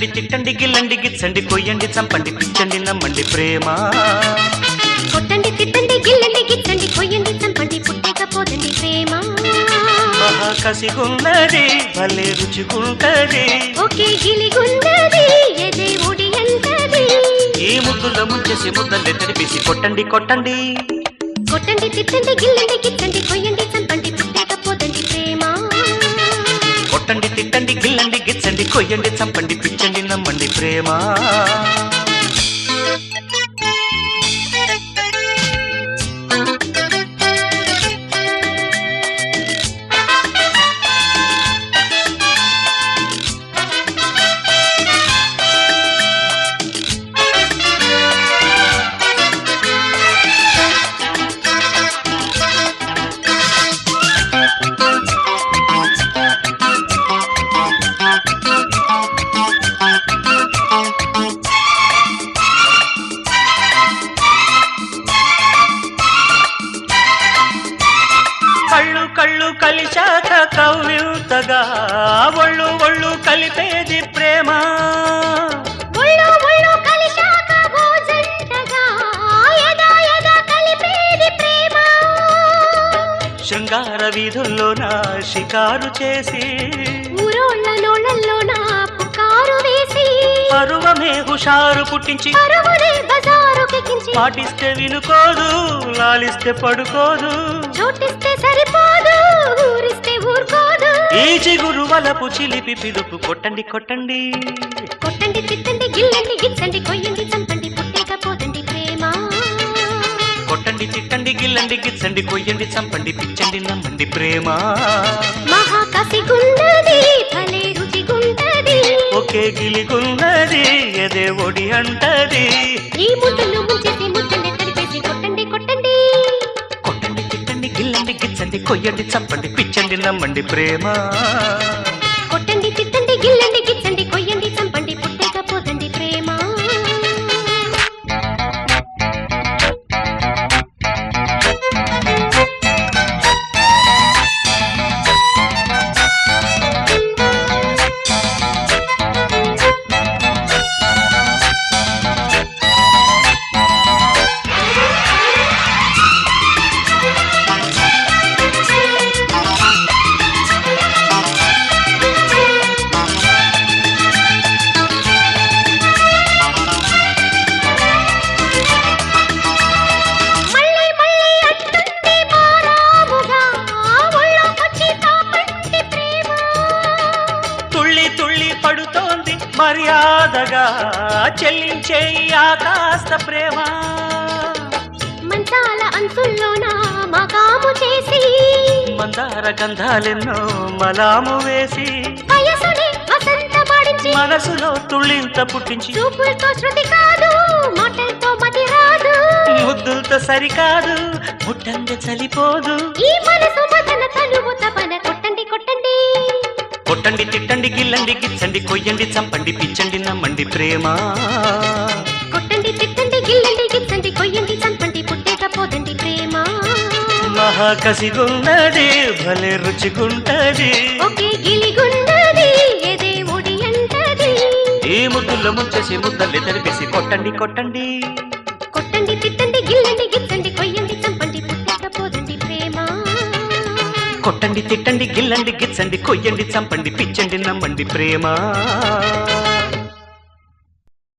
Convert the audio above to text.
కొట్టండి తిట్టండి గిల్లండి గిచ్చండి కొయ్యండి చంపండి పిచ్చండి నమ్మండి ప్రేమ కొట్టండి తిట్టండి గిల్లండి గిచ్చండి కొయ్యండి చంపండి పుట్టకపోదండి ప్రేమ మహాకసిగున్నది భలే రుచిగుంటది ఒకే గిలిగున్నది ఎదే ఒడి అంటది ఈ ముద్దులో ముంచేసి ముద్దల్ని తెరిపేసి కొట్టండి కొట్టండి కొట్టండి తిట్టండి గిల్లండి గిచ్చండి కొయ్యండి చంపండి పుట్టకపోదండి ప్రేమ కొట్టండి తిట్టండి గిల్లండి గిచ్చండి కొయ్యండి చంపండి పిచ్చండి నమ్మండి ప్రేమ కళ్ళు కళ్ళు కలిశాక కవ్యూతగా ఒళ్ళు ఒళ్ళు కలిపేది ప్రేమ ఒళ్ళు ఒళ్ళు కలిశాక భోజంటగా యదా యదా కలిపేది ప్రేమ శృంగార వీధుల్లోన షికారు చేసి ఊరోళ్ళ నోళ్ళల్లోన పుకారు వేసి పరువమే హుషారు పుట్టించి పరువునే బజారుకెక్కించి పాటిస్తే వినుకోదు లాలిస్తే పడుకోదు చోటిస్తే సరిపోదు ఊరిస్తే ఊరుకోదు ఈ చిగురు వలపు చిలిపి పిలుపు కొట్టండి కొట్టండి కొట్టండి తిట్టండి గిల్లండి గిచ్చండి కొయ్యండి చంపండి పుట్టకపోదండి ప్రేమ కొట్టండి తిట్టండి గిల్లండి గిచ్చండి కొయ్యండి చంపండి పిచ్చండి నమ్మండి ప్రేమ మహాకసిగుండది భలే రుచిగుంటది ఒకే గిలిగున్నది ఎదే ఒడి అంటది ఈ ముద్దలు ముంచేసి ముద్దల్ని తడిపేసి కొట్టండి కొట్టండి కొట్టండి తిట్టండి గిల్లండి గిచ్చండి కొయ్యండి చంపండి పిచ్చండి నమ్మండి ప్రేమ కొట్టండి తిట్టండి గిల్లండి గిచ్చండి కొయ్యండి చంపండి పుట్టకపోదండి ప్రేమ పడుతోంది మర్యాదగా చెల్లించే ఆకాశ ప్రేమ మంచాల అంచుల్లోన మగాము చేసి మందార గంధాలెన్నో మలాము వేసి వయసుని వసంతపడించి మనసులో తుళ్ళింత పుట్టించి చూపులతో శృతి కాదు మాటలతో మతి రాదు ముద్దులతో సరికాదు ముట్టంది చలిపోదు ఈ మనసు మదన తనువు తపన కొట్టండి కొట్టండి కొట్టండి తిట్టండి గిల్లండి గిచ్చండి కొయ్యండి చంపండి పిచ్చండి నమ్మండి ప్రేమ కొట్టండి తిట్టండి గిల్లండి గిచ్చండి కొయ్యండి చంపండి పుట్టకపోదండి ప్రేమ మహాకసిగున్నది భలే రుచిగుంటది ఒకే గిలిగున్నది ఎదే ఒడి అంటది ఈ ముద్దుల్లో ముంచేసి ముద్దల్ని తెరిపేసి కొట్టండి కొట్టండి కొట్టండి తిట్టండి గిల్లండి గిచ్చండి కొయ్యండి చంపండి పుట్టకపోదండి ప్రేమ కొట్టండి తిట్టండి గిల్లండి గిచ్చండి కొయ్యండి చంపండి పిచ్చండి నమ్మండి ప్రేమ